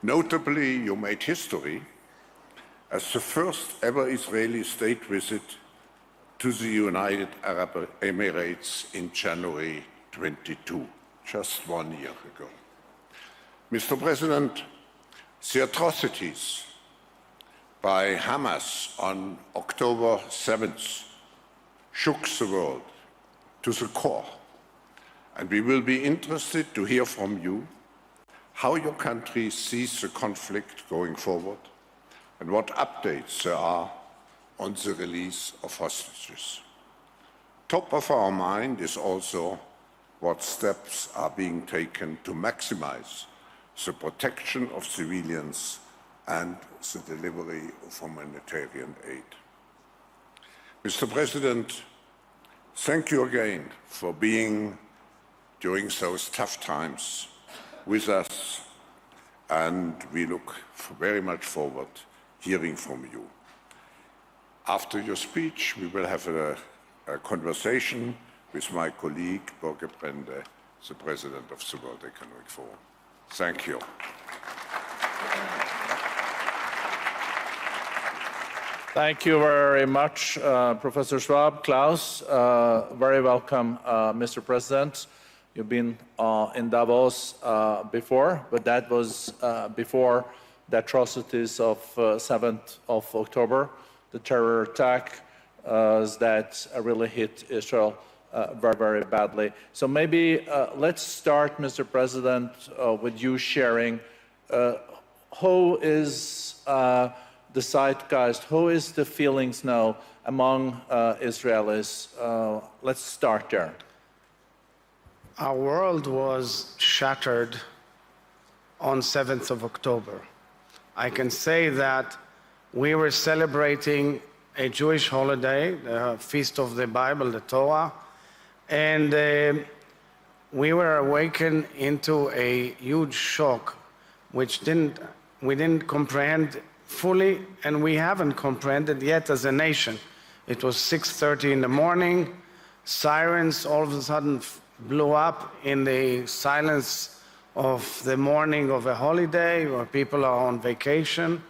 Notably, you made history as the first ever Israeli state visit to the United Arab Emirates in January 22, just 1 year ago. Mr. President, the atrocities by Hamas on October 7th shook the world to the core, and we will be interested to hear from you how your country sees the conflict going forward and what updates there are on the release of hostages. Top of our mind is also what steps are being taken to maximize the protection of civilians and the delivery of humanitarian aid. Mr. President, thank you again for being, during those tough times, with us, and we look very much forward hearing from you. After your speech, we will have a conversation with my colleague, Borge Brende, the President of the World Economic Forum. Thank you. Thank you very much, Professor Schwab. Klaus, very welcome, Mr. President. You've been in Davos before, but that was before the atrocities of 7th of October, the terror attack that really hit Israel very, very badly. So maybe let's start, Mr. President, with you sharing how is the zeitgeist, how is the feelings now among Israelis? Let's start there. Our world was shattered on 7th of October. I can say that we were celebrating a Jewish holiday, the Feast of the Bible, the Torah, and we were awakened into a huge shock, which we didn't comprehend fully, and we haven't comprehended yet as a nation. It was 6:30 in the morning, sirens all of a sudden blew up in the silence of the morning of a holiday where people are on vacation.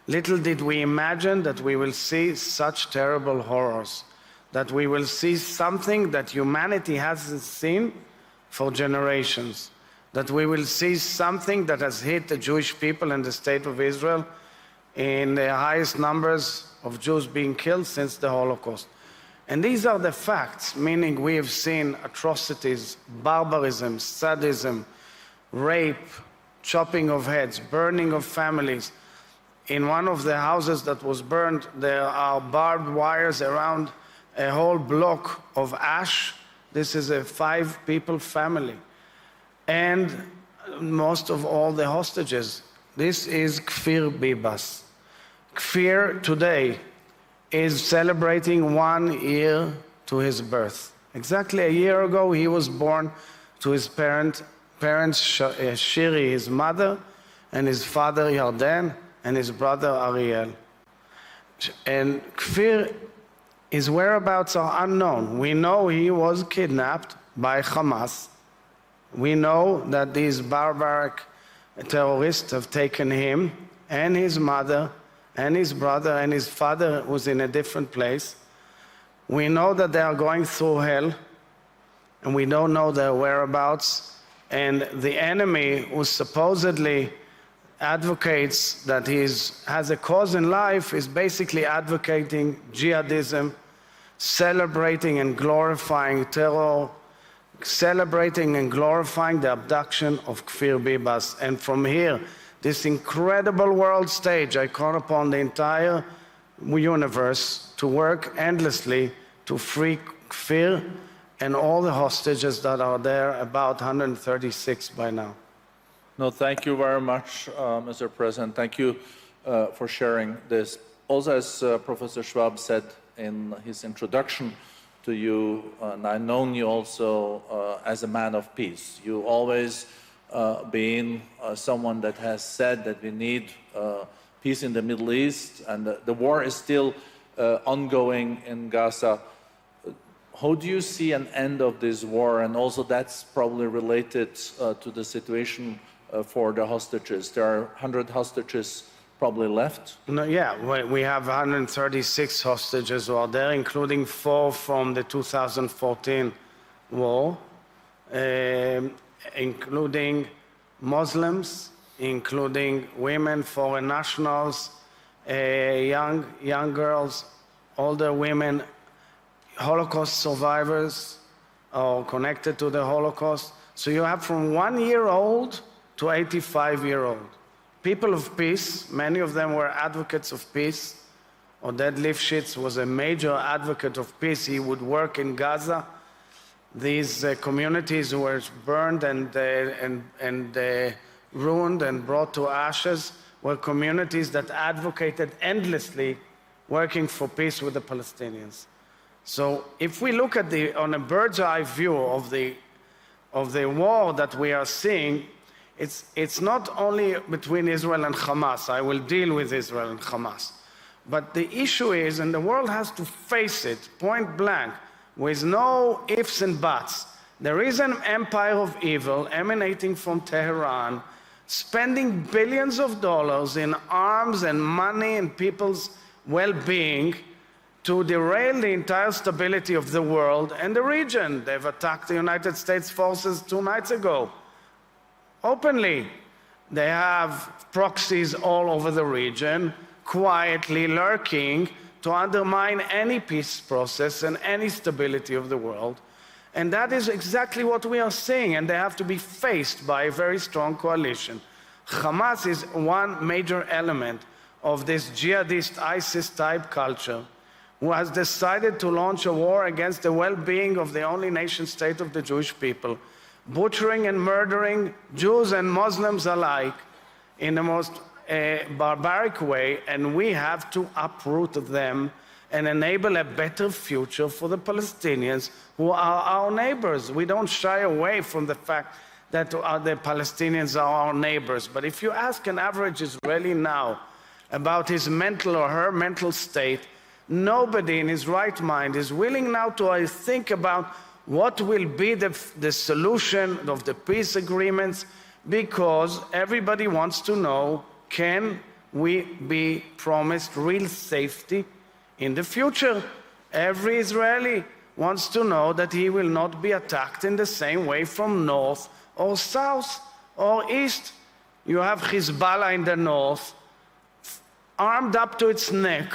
Little did we imagine that we will see such terrible horrors, that we will see something that humanity hasn't seen for generations, that we will see something that has hit the Jewish people and the state of Israel in the highest numbers of Jews being killed since the Holocaust. And these are the facts, meaning we have seen atrocities, barbarism, sadism, rape, chopping of heads, burning of families. In one of the houses that was burned, there are barbed wires around a whole block of ash. This is a 5-people family. And most of all, the hostages. This is Kfir Bibas. Kfir today is celebrating 1 year to his birth. Exactly a year ago, he was born to his parents, Shiri, his mother, and his father, Yarden, and his brother, Ariel. And Kfir, his whereabouts are unknown. We know he was kidnapped by Hamas. We know that these barbaric terrorists have taken him and his mother and his brother and his father, who's in a different place. We know that they are going through hell, and we don't know their whereabouts. And the enemy, who supposedly advocates that he has a cause in life, is basically advocating jihadism, celebrating and glorifying terror, celebrating and glorifying the abduction of Kfir Bibas. And from here, this incredible world stage, I call upon the entire universe to work endlessly to free Kfir and all the hostages that are there, about 136 by now. No, thank you very much, Mr. President. Thank you for sharing this. Also, as Professor Schwab said in his introduction to you, and I've known you also as a man of peace. You always been someone that has said that we need peace in the Middle East, and the war is still ongoing in Gaza. How do you see an end of this war? And also that's probably related to the situation for the hostages. There are 100 hostages probably left. No, yeah, we have 136 hostages who are there, including 4 from the 2014 war, including Muslims, including women, foreign nationals, young girls, older women, Holocaust survivors or connected to the Holocaust. So you have from 1-year-old to 85-year-old. People of peace, many of them were advocates of peace. Oded Lifshitz was a major advocate of peace. He would work in Gaza. These communities were burned and ruined and brought to ashes were communities that advocated endlessly working for peace with the Palestinians. So if we look at on a bird's eye view of the war that we are seeing, it's not only between Israel and Hamas. I will deal with Israel and Hamas. But the issue is, and the world has to face it point blank, with no ifs and buts, there is an empire of evil emanating from Tehran, spending billions of dollars in arms and money and people's well-being to derail the entire stability of the world and the region. They've attacked the United States forces 2 nights ago, openly. They have proxies all over the region, quietly lurking to undermine any peace process and any stability of the world. And that is exactly what we are seeing, and they have to be faced by a very strong coalition. Hamas is one major element of this jihadist ISIS-type culture, who has decided to launch a war against the well-being of the only nation-state of the Jewish people, butchering and murdering Jews and Muslims alike in the most barbaric way, and we have to uproot them and enable a better future for the Palestinians, who are our neighbors. We don't shy away from the fact that the Palestinians are our neighbors. But if you ask an average Israeli now about his mental or her mental state, nobody in his right mind is willing now to think about what will be the solution of the peace agreements, because everybody wants to know, can we be promised real safety in the future? Every Israeli wants to know that he will not be attacked in the same way from north or south or east. You have Hezbollah in the north, armed up to its neck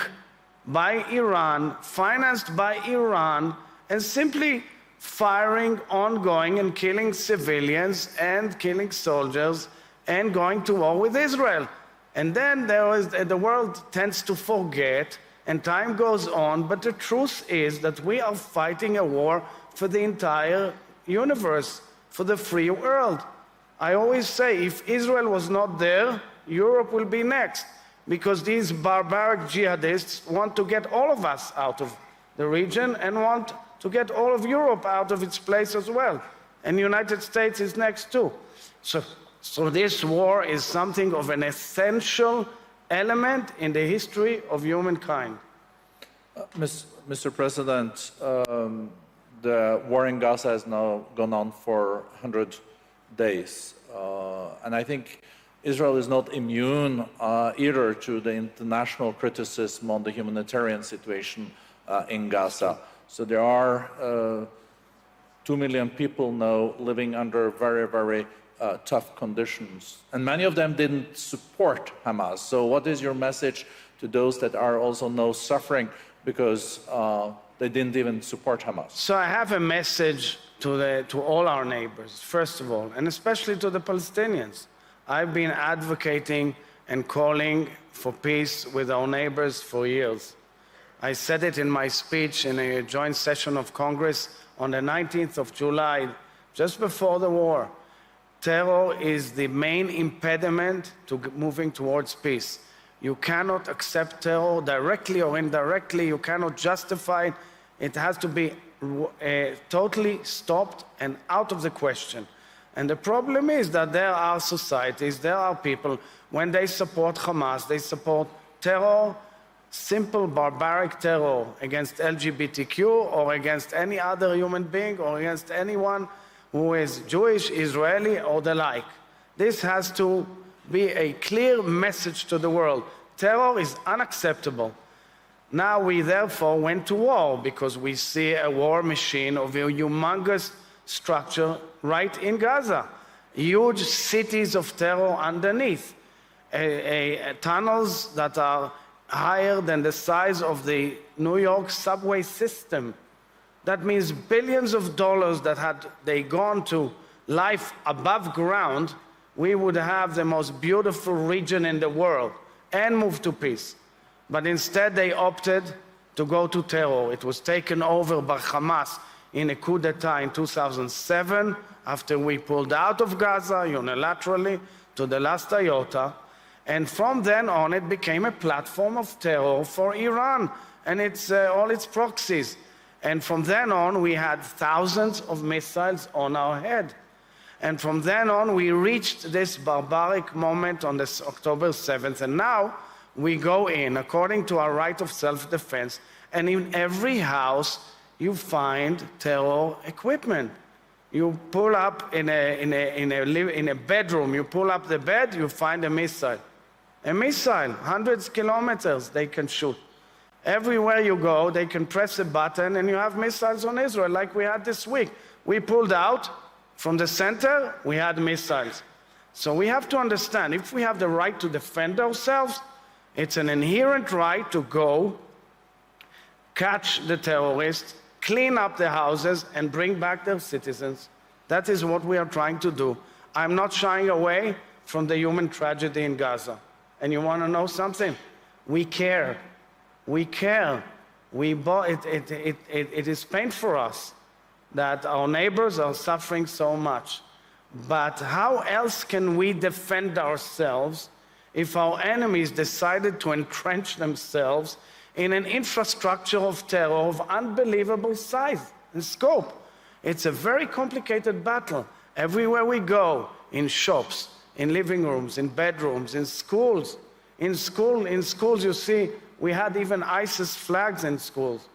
by Iran, financed by Iran, and simply firing ongoing and killing civilians and killing soldiers and going to war with Israel. And then the world tends to forget, and time goes on, but the truth is that we are fighting a war for the entire universe, for the free world. I always say, if Israel was not there, Europe will be next, because these barbaric jihadists want to get all of us out of the region and want to get all of Europe out of its place as well. And the United States is next too. So this war is something of an essential element in the history of humankind. Mr. President, the war in Gaza has now gone on for 100 days. And I think Israel is not immune either to the international criticism on the humanitarian situation in Gaza. So there are 2 million people now living under very, very tough conditions. And many of them didn't support Hamas. So what is your message to those that are also now suffering because they didn't even support Hamas? So I have a message to all our neighbors, first of all, and especially to the Palestinians. I've been advocating and calling for peace with our neighbors for years. I said it in my speech in a joint session of Congress on the 19th of July, just before the war. Terror is the main impediment to moving towards peace. You cannot accept terror directly or indirectly. You cannot justify it. It has to be totally stopped and out of the question. And the problem is that there are societies, there are people, when they support Hamas, they support terror, simple barbaric terror against LGBTQ or against any other human being or against anyone who is Jewish, Israeli, or the like. This has to be a clear message to the world. Terror is unacceptable. Now we therefore went to war because we see a war machine of a humongous structure right in Gaza. Huge cities of terror underneath. Tunnels that are higher than the size of the New York subway system. That means billions of dollars that had they gone to life above ground, we would have the most beautiful region in the world and move to peace. But instead they opted to go to terror. It was taken over by Hamas in a coup d'etat in 2007 after we pulled out of Gaza unilaterally to the last iota. And from then on, it became a platform of terror for Iran and all its proxies. And from then on, we had thousands of missiles on our head. And from then on, we reached this barbaric moment on this October 7th. And now we go in, according to our right of self-defense, and in every house, you find terror equipment. You pull up in a bedroom, you pull up the bed, you find a missile. A missile, hundreds of kilometers they can shoot. Everywhere you go, they can press a button and you have missiles on Israel like we had this week. We pulled out from the center, we had missiles. So we have to understand, if we have the right to defend ourselves, it's an inherent right to go, catch the terrorists, clean up the houses and bring back their citizens. That is what we are trying to do. I'm not shying away from the human tragedy in Gaza. And you want to know something? We care. We care. It is pain for us that our neighbors are suffering so much. But how else can we defend ourselves if our enemies decided to entrench themselves in an infrastructure of terror of unbelievable size and scope? It's a very complicated battle. Everywhere we go, in shops, in living rooms, in bedrooms, in schools. In schools, you see, we had even ISIS flags in schools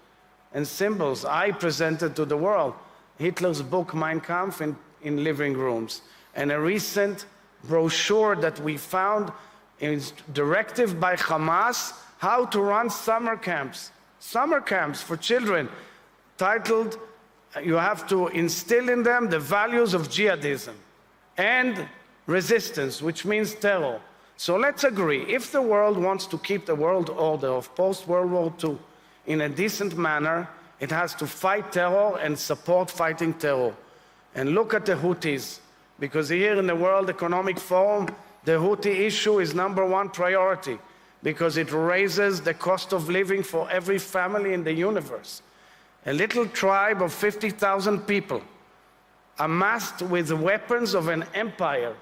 and symbols. I presented to the world Hitler's book, Mein Kampf, in living rooms. And a recent brochure that we found is directive by Hamas, how to run summer camps for children, titled, you have to instill in them the values of jihadism and resistance, which means terror. So let's agree, if the world wants to keep the world order of post-World War II in a decent manner, it has to fight terror and support fighting terror. And look at the Houthis, because here in the World Economic Forum, the Houthi issue is #1 priority, because it raises the cost of living for every family in the universe. A little tribe of 50,000 people amassed with weapons of an empire.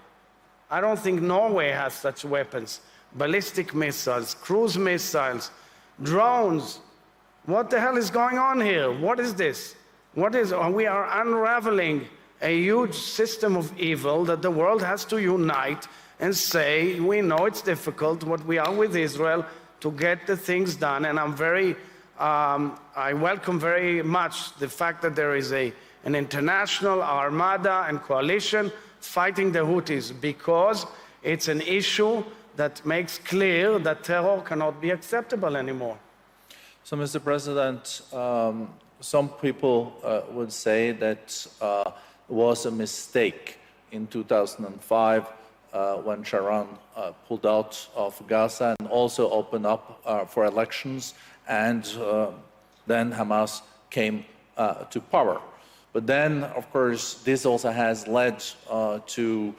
I don't think Norway has such weapons. Ballistic missiles, cruise missiles, drones. What the hell is going on here? What is this? We are unraveling a huge system of evil that the world has to unite and say, we know it's difficult, what we are with Israel, to get the things done. And I welcome very much the fact that there is an international armada and coalition fighting the Houthis, because it's an issue that makes clear that terror cannot be acceptable anymore. So, Mr. President, some people would say that it was a mistake in 2005 when Sharon pulled out of Gaza and also opened up for elections, and then Hamas came to power. But then, of course, this also has led to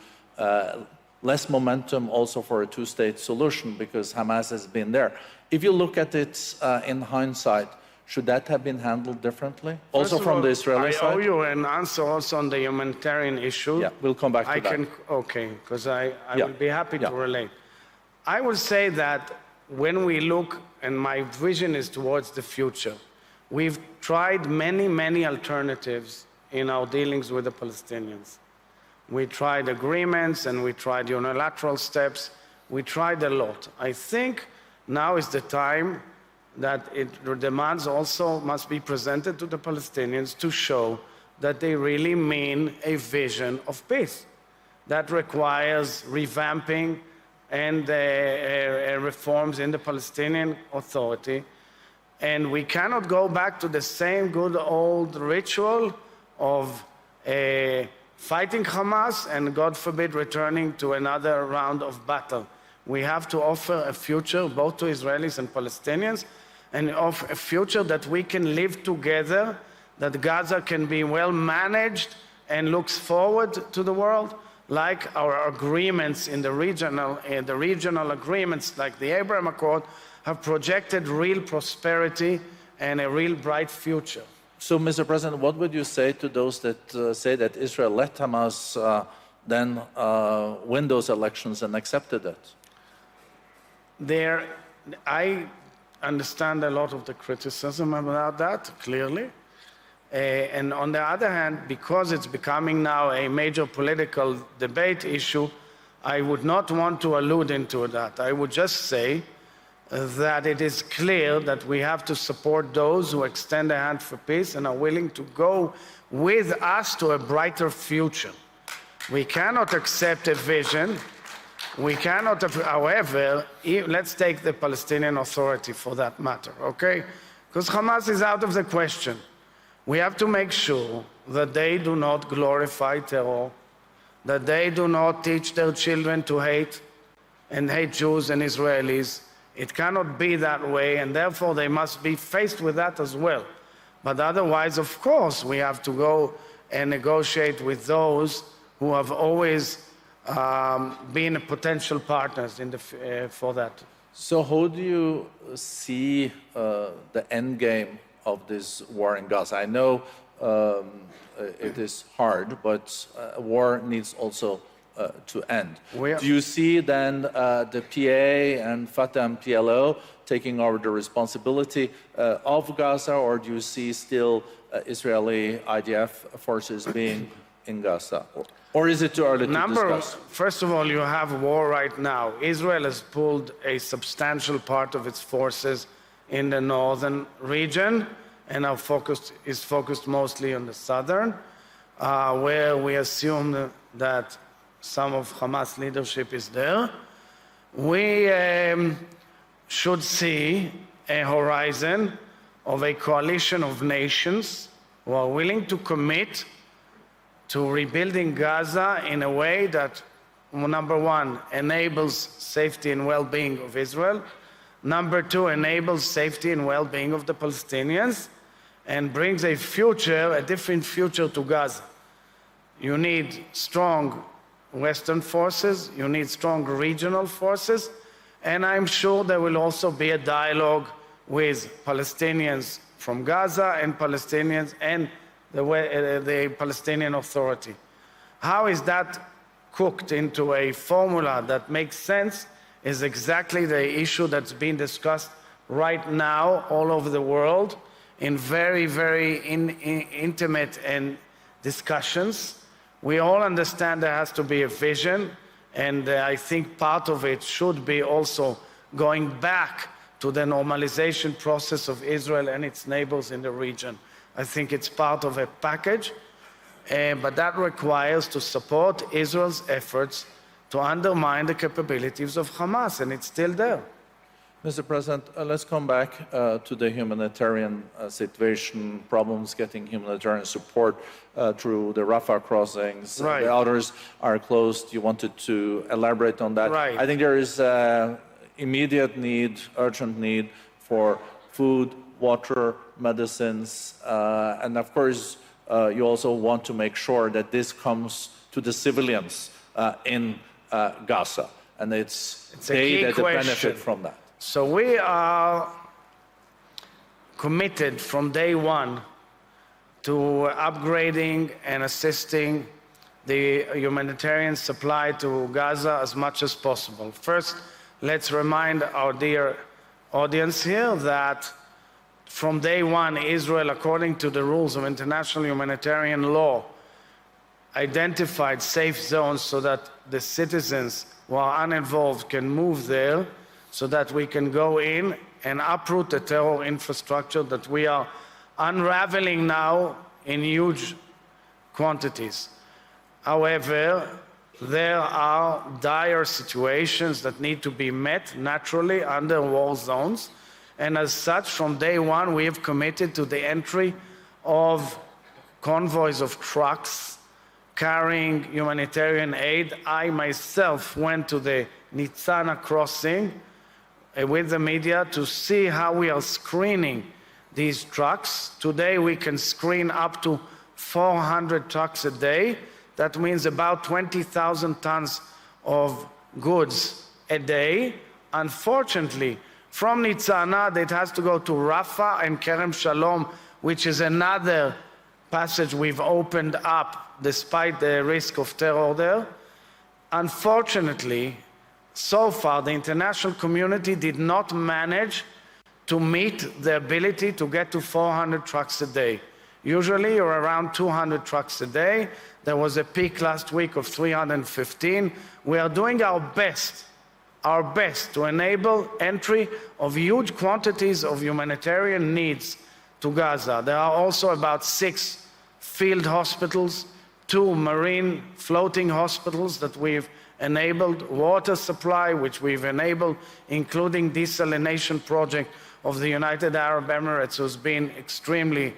less momentum also for a two-state solution, because Hamas has been there. If you look at it in hindsight, should that have been handled differently? Also from the Israeli side? I owe you an answer also on the humanitarian issue. Yeah, we'll come back to that. Okay, because I would be happy to relate. I would say that when we look, and my vision is towards the future, we've tried many, many alternatives in our dealings with the Palestinians. We tried agreements and we tried unilateral steps. We tried a lot. I think now is the time that the demands also must be presented to the Palestinians to show that they really mean a vision of peace. That requires revamping and reforms in the Palestinian Authority. And we cannot go back to the same good old ritual of fighting Hamas and, God forbid, returning to another round of battle. We have to offer a future both to Israelis and Palestinians, and offer a future that we can live together, that Gaza can be well managed and looks forward to the world, like our agreements in the regional agreements, like the Abraham Accord, have projected real prosperity and a real bright future. So, Mr. President, what would you say to those that say that Israel let Hamas then win those elections and accepted it? I understand a lot of the criticism about that, clearly. And on the other hand, because it's becoming now a major political debate issue, I would not want to allude into that. I would just say that it is clear that we have to support those who extend a hand for peace and are willing to go with us to a brighter future. We cannot accept a vision. We cannot, however, let's take the Palestinian Authority for that matter, okay? Because Hamas is out of the question. We have to make sure that they do not glorify terror, that they do not teach their children to hate and hate Jews and Israelis. It cannot be that way, and therefore they must be faced with that as well. But otherwise, of course, we have to go and negotiate with those who have always been potential partners for that. So how do you see the end game of this war in Gaza? I know it is hard, but war needs also to end. Do you see then the PA and Fatah and PLO taking over the responsibility of Gaza, or do you see still Israeli IDF forces being in Gaza? Or is it too early to discuss? First of all, you have war right now. Israel has pulled a substantial part of its forces in the northern region, and our focus is focused mostly on the southern, where we assume that some of Hamas leadership is there. We should see a horizon of a coalition of nations who are willing to commit to rebuilding Gaza in a way that, number one, enables safety and well-being of Israel, number two, enables safety and well-being of the Palestinians, and brings a future, a different future to Gaza. You need strong Western forces, you need strong regional forces, and I'm sure there will also be a dialogue with Palestinians from Gaza and Palestinians and the Palestinian Authority. How is that cooked into a formula that makes sense is exactly the issue that's being discussed right now all over the world in very, very intimate and discussions. We all understand there has to be a vision, and I think part of it should be also going back to the normalization process of Israel and its neighbors in the region. I think it's part of a package, but that requires to support Israel's efforts to undermine the capabilities of Hamas, and it's still there. Mr. President, let's come back to the humanitarian situation, problems getting humanitarian support through the Rafah crossings. Right. The others are closed. You wanted to elaborate on that. Right. I think there is immediate need, urgent need for food, water, medicines, and of course, you also want to make sure that this comes to the civilians in Gaza, and it's they that benefit from that. So we are committed from day one to upgrading and assisting the humanitarian supply to Gaza as much as possible. First, let's remind our dear audience here that from day one, Israel, according to the rules of international humanitarian law, identified safe zones so that the citizens who are uninvolved can move there, so that we can go in and uproot the terror infrastructure that we are unraveling now in huge quantities. However, there are dire situations that need to be met naturally under war zones. And as such, from day one, we have committed to the entry of convoys of trucks carrying humanitarian aid. I myself went to the Nitzana crossing with the media to see how we are screening these trucks. Today, we can screen up to 400 trucks a day. That means about 20,000 tons of goods a day. Unfortunately, from Nitzana, it has to go to Rafah and Kerem Shalom, which is another passage we've opened up despite the risk of terror there. Unfortunately, so far, the international community did not manage to meet the ability to get to 400 trucks a day. Usually, you're around 200 trucks a day. There was a peak last week of 315. We are doing our best to enable entry of huge quantities of humanitarian needs to Gaza. There are also about 6 field hospitals, 2 marine floating hospitals that we've enabled, water supply, which we've enabled, including desalination project of the United Arab Emirates, who's been extremely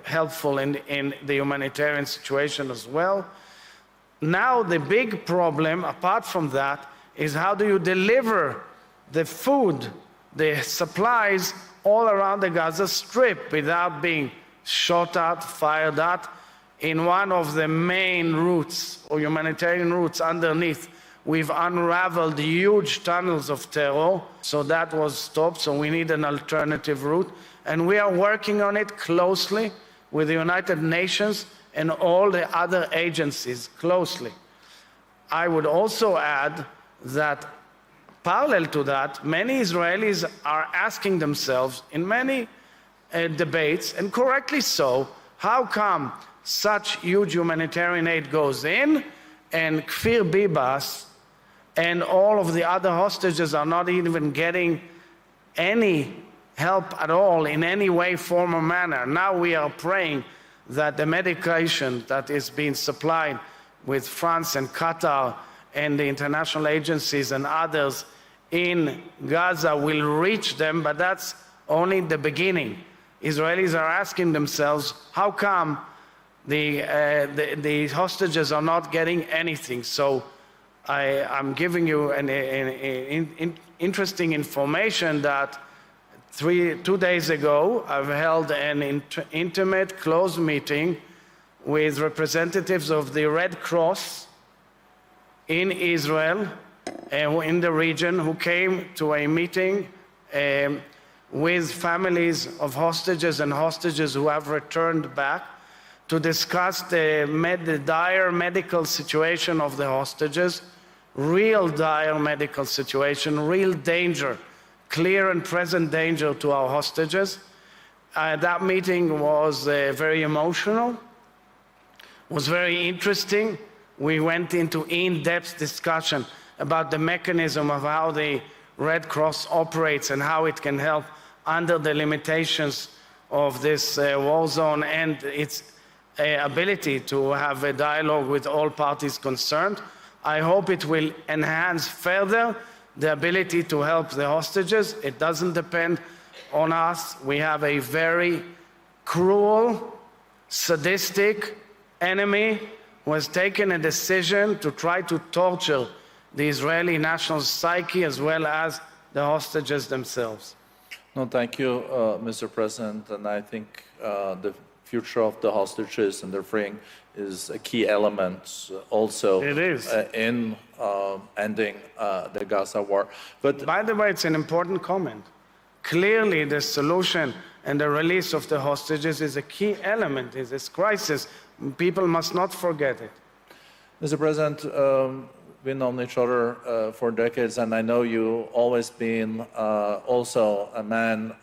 helpful in the humanitarian situation as well. Now, the big problem, apart from that, is how do you deliver the food, the supplies all around the Gaza Strip without being shot at, fired at. In one of the main routes or humanitarian routes underneath, we've unraveled huge tunnels of terror, so that was stopped, so we need an alternative route. And we are working on it closely with the United Nations and all the other agencies closely. I would also add that parallel to that, many Israelis are asking themselves in many debates, and correctly so, how come such huge humanitarian aid goes in and Kfir Bibas and all of the other hostages are not even getting any help at all in any way, form, or manner. Now we are praying that the medication that is being supplied with France and Qatar and the international agencies and others in Gaza will reach them, but that's only the beginning. Israelis are asking themselves, how come the hostages are not getting anything? So I'm giving you an interesting information that 2 days ago, I've held an intimate, close meeting with representatives of the Red Cross in Israel and in the region who came to a meeting with families of hostages and hostages who have returned back to discuss the dire medical situation of the hostages, real dire medical situation, real danger, clear and present danger to our hostages. That meeting was very emotional, was very interesting. We went into in-depth discussion about the mechanism of how the Red Cross operates and how it can help under the limitations of this war zone and its ability to have a dialogue with all parties concerned. I hope it will enhance further the ability to help the hostages. It doesn't depend on us. We have a very cruel, sadistic enemy who has taken a decision to try to torture the Israeli national psyche as well as the hostages themselves. No, thank you, Mr. President. And I think the future of the hostages and their freeing is a key element also in ending the Gaza war. But by the way, it's an important comment. Clearly, the solution and the release of the hostages is a key element in this crisis. People must not forget it. Mr. President, we've known each other for decades, and I know you always been also a man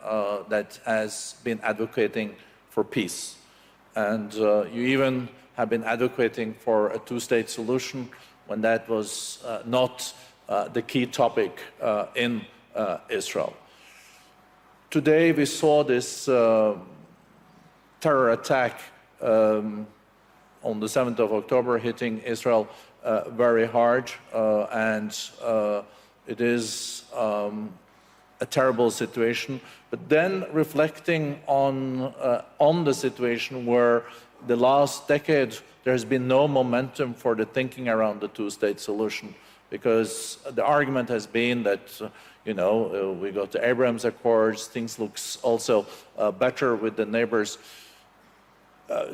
that has been advocating for peace. And you even have been advocating for a two-state solution when that was not the key topic in Israel. Today we saw this terror attack on the 7th of October hitting Israel very hard, and it is a terrible situation. But then reflecting on the situation where the last decade there has been no momentum for the thinking around the two-state solution, because the argument has been that we go to Abraham's Accords, things looks also better with the neighbors.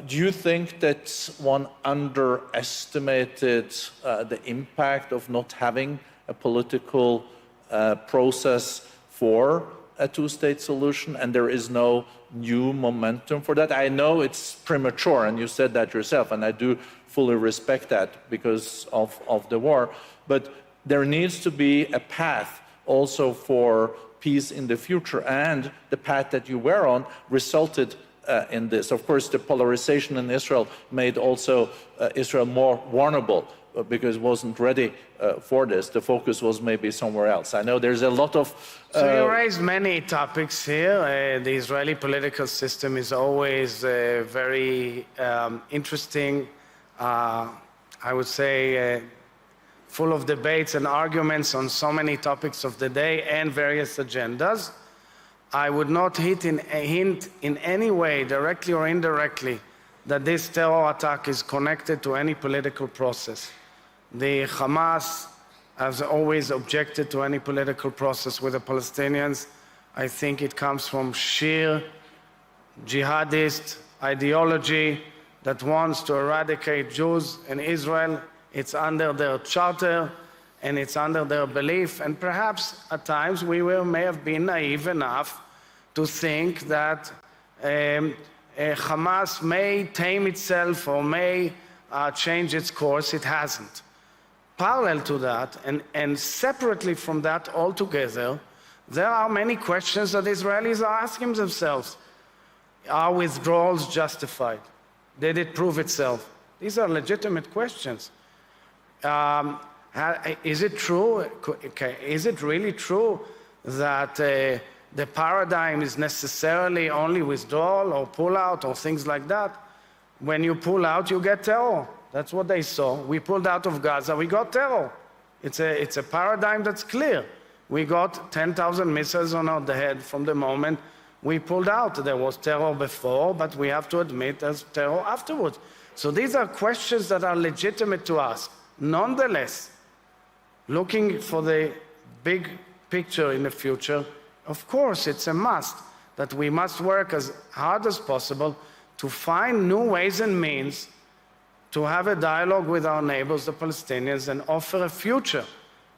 Do you think that one underestimated the impact of not having a political process for a two-state solution, and there is no new momentum for that? I know it's premature, and you said that yourself, and I do fully respect that because of the war, but there needs to be a path also for peace in the future, and the path that you were on resulted in this. Of course, the polarization in Israel made also Israel more vulnerable because it wasn't ready for this. The focus was maybe somewhere else. I know there's a lot of... So you raised many topics here. The Israeli political system is always very interesting, I would say, full of debates and arguments on so many topics of the day and various agendas. I would not hint in any way, directly or indirectly, that this terror attack is connected to any political process. The Hamas has always objected to any political process with the Palestinians. I think it comes from sheer jihadist ideology that wants to eradicate Jews in Israel. It's under their charter and it's under their belief. And perhaps at times we may have been naive enough to think that Hamas may tame itself or may change its course. It hasn't. Parallel to that, and separately from that altogether, there are many questions that Israelis are asking themselves. Are withdrawals justified? Did it prove itself? These are legitimate questions. Is it true? Is it really true that the paradigm is necessarily only withdrawal or pull-out or things like that? When you pull out, you get terror. That's what they saw. We pulled out of Gaza, we got terror. It's a paradigm that's clear. We got 10,000 missiles on our head from the moment we pulled out. There was terror before, but we have to admit there's terror afterwards. So these are questions that are legitimate to us. Nonetheless, looking for the big picture in the future, of course, it's a must that we must work as hard as possible to find new ways and means to have a dialogue with our neighbors, the Palestinians, and offer a future.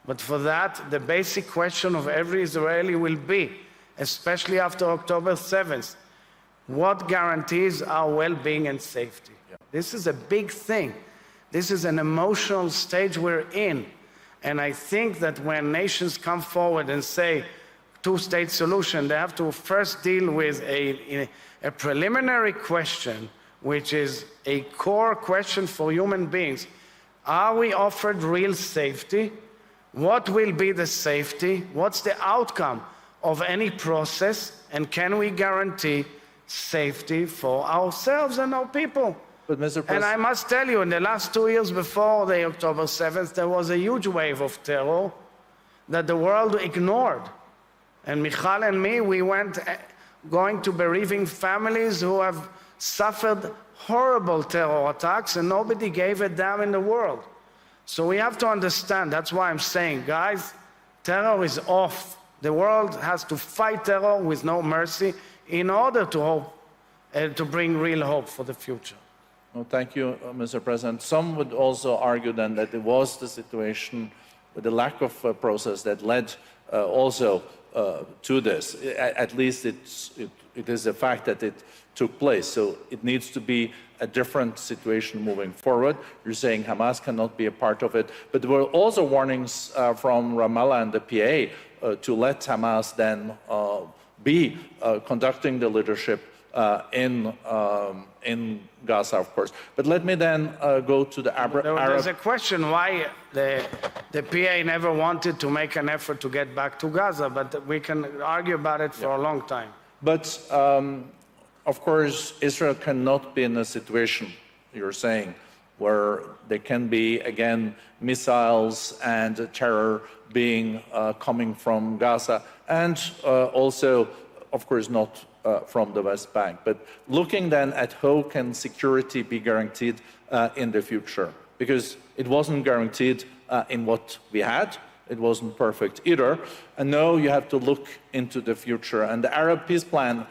But for that, the basic question of every Israeli will be, especially after October 7th, what guarantees our well-being and safety? Yeah. This is a big thing. This is an emotional stage we're in. And I think that when nations come forward and say, two-state solution, they have to first deal with a preliminary question, which is a core question for human beings. Are we offered real safety? What will be the safety? What's the outcome of any process? And can we guarantee safety for ourselves and our people? But Mr. President, and I must tell you, in the last 2 years before the October 7th, there was a huge wave of terror that the world ignored. And Michal and me, we went going to bereaving families who have suffered horrible terror attacks, and nobody gave a damn in the world. So we have to understand, that's why I'm saying, guys, terror is off. The world has to fight terror with no mercy in order to hope, to bring real hope for the future. Well, thank you, Mr. President. Some would also argue then that it was the situation with the lack of process that led also to this. At least it is a fact that it took place. So it needs to be a different situation moving forward. You're saying Hamas cannot be a part of it. But there were also warnings from Ramallah and the PA to let Hamas then be conducting the leadership in Gaza, of course. But let me then go to the Arab... There's a question why the PA never wanted to make an effort to get back to Gaza, but we can argue about it for a long time. But, of course, Israel cannot be in a situation, you're saying, where there can be, again, missiles and terror being coming from Gaza, and also, of course, not from the West Bank. But looking then at how can security be guaranteed in the future, because it wasn't guaranteed in what we had. It wasn't perfect either. And now you have to look into the future. And the Arab Peace Plan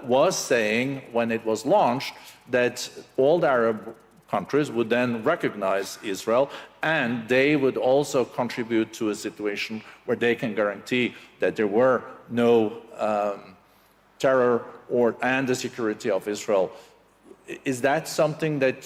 was saying, when it was launched, that all the Arab countries would then recognize Israel, and they would also contribute to a situation where they can guarantee that there were no terror and the security of Israel. Is that something that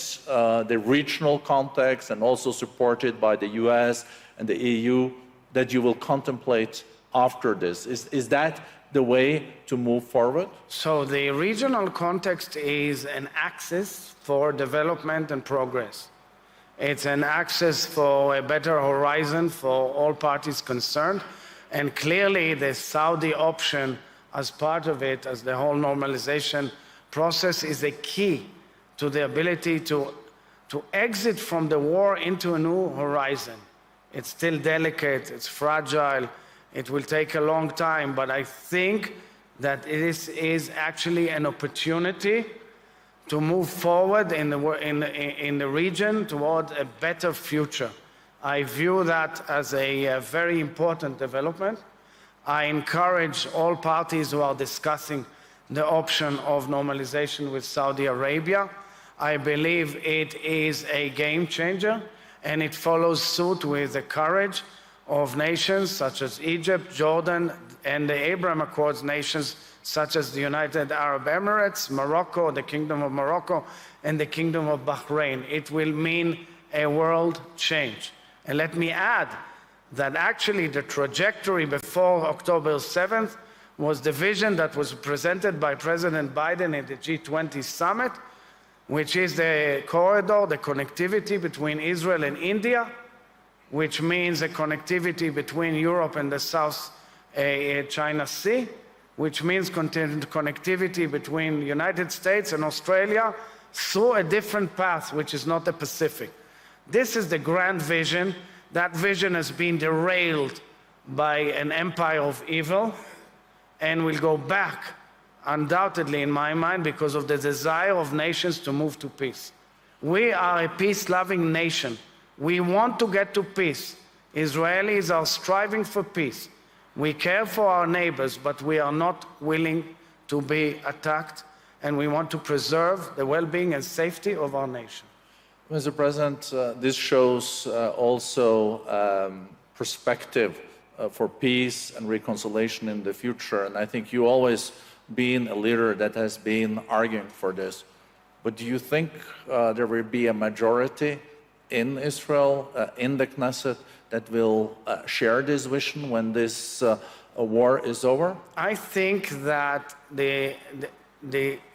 the regional context, and also supported by the US and the EU, that you will contemplate after this? Is that the way to move forward? So the regional context is an axis for development and progress. It's an axis for a better horizon for all parties concerned. And clearly the Saudi option as part of it, as the whole normalization process, is a key to the ability to exit from the war into a new horizon. It's still delicate, it's fragile, it will take a long time, but I think that it is actually an opportunity to move forward in the region toward a better future. I view that as a very important development. I encourage all parties who are discussing the option of normalization with Saudi Arabia. I believe it is a game changer, and it follows suit with the courage of nations such as Egypt, Jordan, and the Abraham Accords nations such as the United Arab Emirates, Morocco, the Kingdom of Morocco, and the Kingdom of Bahrain. It will mean a world change. And let me add that actually the trajectory before October 7th was the vision that was presented by President Biden at the G20 summit, which is the corridor, the connectivity between Israel and India, which means a connectivity between Europe and the South China Sea, which means connectivity between the United States and Australia through a different path, which is not the Pacific. This is the grand vision. That vision has been derailed by an empire of evil and will go back, undoubtedly, in my mind, because of the desire of nations to move to peace. We are a peace-loving nation. We want to get to peace. Israelis are striving for peace. We care for our neighbors, but we are not willing to be attacked, and we want to preserve the well-being and safety of our nation. Mr. President, this shows also perspective for peace and reconciliation in the future, and I think you always been a leader that has been arguing for this. But do you think there will be a majority in Israel, in the Knesset, that will share this vision when this war is over? I think that it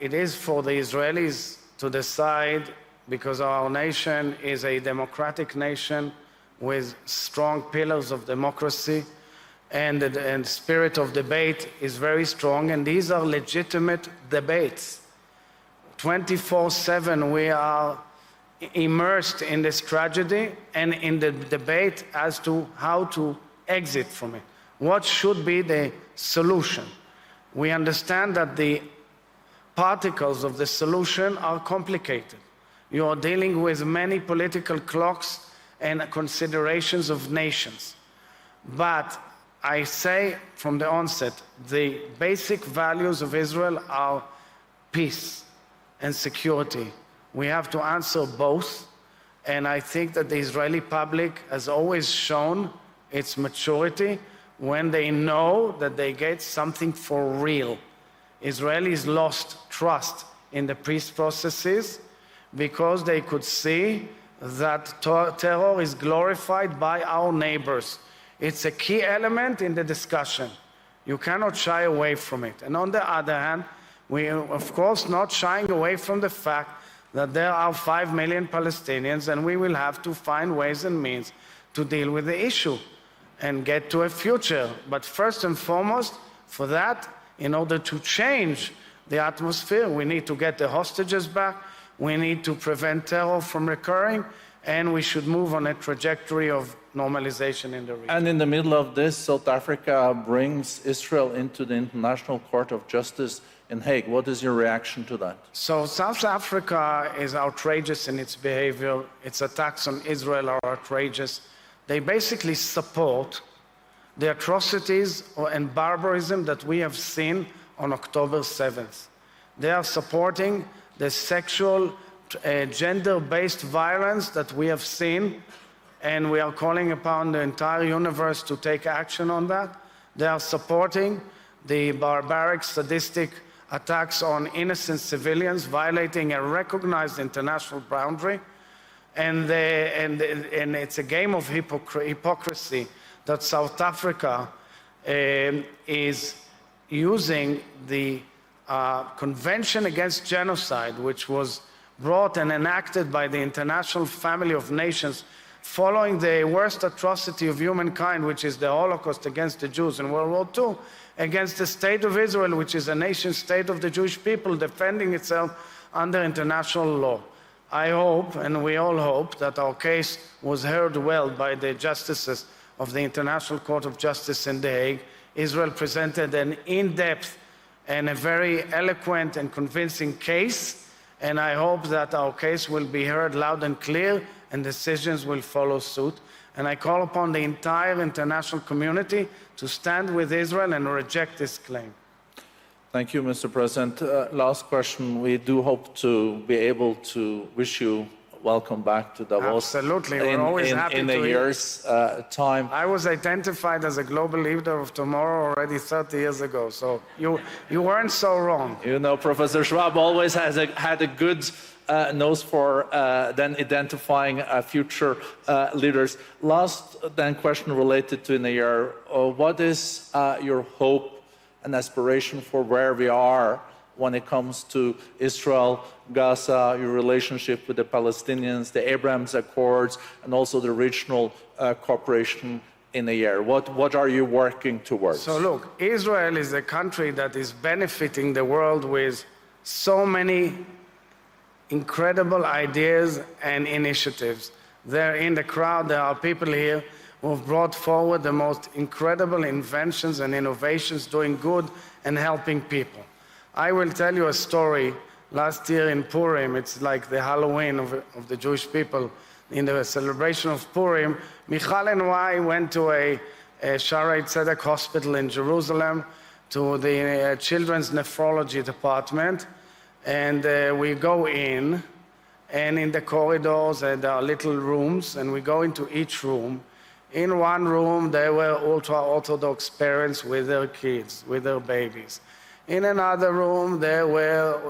is for the Israelis to decide, because our nation is a democratic nation with strong pillars of democracy, and spirit of debate is very strong, and these are legitimate debates. 24/7 we are immersed in this tragedy and in the debate as to how to exit from it. What should be the solution? We understand that the particles of the solution are complicated. You are dealing with many political clocks and considerations of nations. But I say from the onset, the basic values of Israel are peace and security. We have to answer both, and I think that the Israeli public has always shown its maturity when they know that they get something for real. Israelis lost trust in the peace processes because they could see that terror is glorified by our neighbors. It's a key element in the discussion. You cannot shy away from it. And on the other hand, we are, of course, not shying away from the fact that there are 5 million Palestinians, and we will have to find ways and means to deal with the issue and get to a future. But first and foremost, for that, in order to change the atmosphere, we need to get the hostages back. We need to prevent terror from recurring, and we should move on a trajectory of normalization in the region. And in the middle of this, South Africa brings Israel into the International Court of Justice in Hague. What is your reaction to that? So South Africa is outrageous in its behavior. Its attacks on Israel are outrageous. They basically support the atrocities and barbarism that we have seen on October 7th. They are supporting the sexual, gender-based violence that we have seen, and we are calling upon the entire universe to take action on that. They are supporting the barbaric, sadistic attacks on innocent civilians, violating a recognized international boundary. And it's a game of hypocrisy that South Africa is using the Convention Against Genocide, which was brought and enacted by the International Family of Nations following the worst atrocity of humankind, which is the Holocaust against the Jews in World War II, against the State of Israel, which is a nation state of the Jewish people defending itself under international law. I hope, and we all hope, that our case was heard well by the justices of the International Court of Justice in The Hague. Israel presented an in-depth and a very eloquent and convincing case, and I hope that our case will be heard loud and clear and decisions will follow suit. And I call upon the entire international community to stand with Israel and reject this claim. Thank you, Mr. President. Last question. We do hope to be able to wish you welcome back to Davos. Absolutely. We're always happy to in a year's time. I was identified as a global leader of tomorrow already 30 years ago, so you weren't so wrong. You know, Professor Schwab always had a good nose for then identifying future leaders. Last then question related to in a year. What is your hope and aspiration for where we are when it comes to Israel, Gaza, your relationship with the Palestinians, the Abraham's Accords, and also the regional cooperation in a year? What are you working towards? So look, Israel is a country that is benefiting the world with so many incredible ideas and initiatives. There in the crowd, there are people here who have brought forward the most incredible inventions and innovations doing good and helping people. I will tell you a story. Last year in Purim, it's like the Halloween of the Jewish people. In the celebration of Purim, Michal and I went to a Shaarei Tzedek hospital in Jerusalem, to the children's nephrology department, and we go in, and in the corridors there are little rooms, and we go into each room. In one room, there were ultra-Orthodox parents with their kids, with their babies. In another room, there were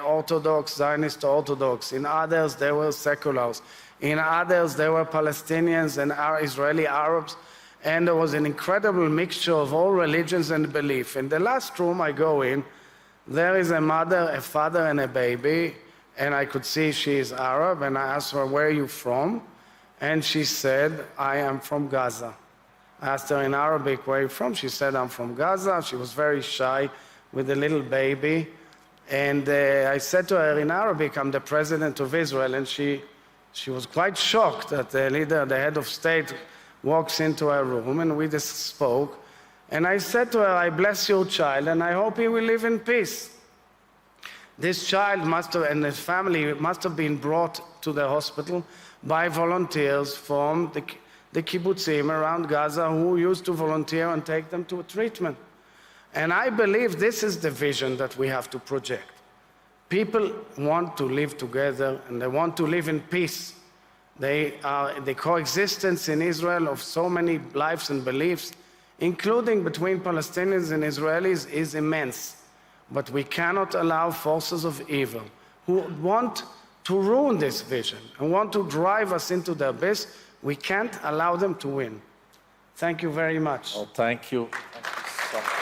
Orthodox, Zionist Orthodox. In others, there were seculars. In others, there were Palestinians and Israeli Arabs. And there was an incredible mixture of all religions and belief. In the last room I go in, there is a mother, a father, and a baby. And I could see she is Arab. And I asked her, where are you from? And she said, I am from Gaza. I asked her in Arabic, where are you from? She said, I'm from Gaza. She was very shy with a little baby. And I said to her in Arabic, I'm the president of Israel. And she was quite shocked that the leader, the head of state, walks into her room, and we just spoke. And I said to her, I bless your child, and I hope he will live in peace. This child must have, and his family must have been brought to the hospital by volunteers from the kibbutzim around Gaza who used to volunteer and take them to treatment. And I believe this is the vision that we have to project. People want to live together, and they want to live in peace. The coexistence in Israel of so many lives and beliefs, including between Palestinians and Israelis, is immense. But we cannot allow forces of evil who want to ruin this vision and want to drive us into the abyss. We can't allow them to win. Thank you very much. Well, thank you. Thank you so much.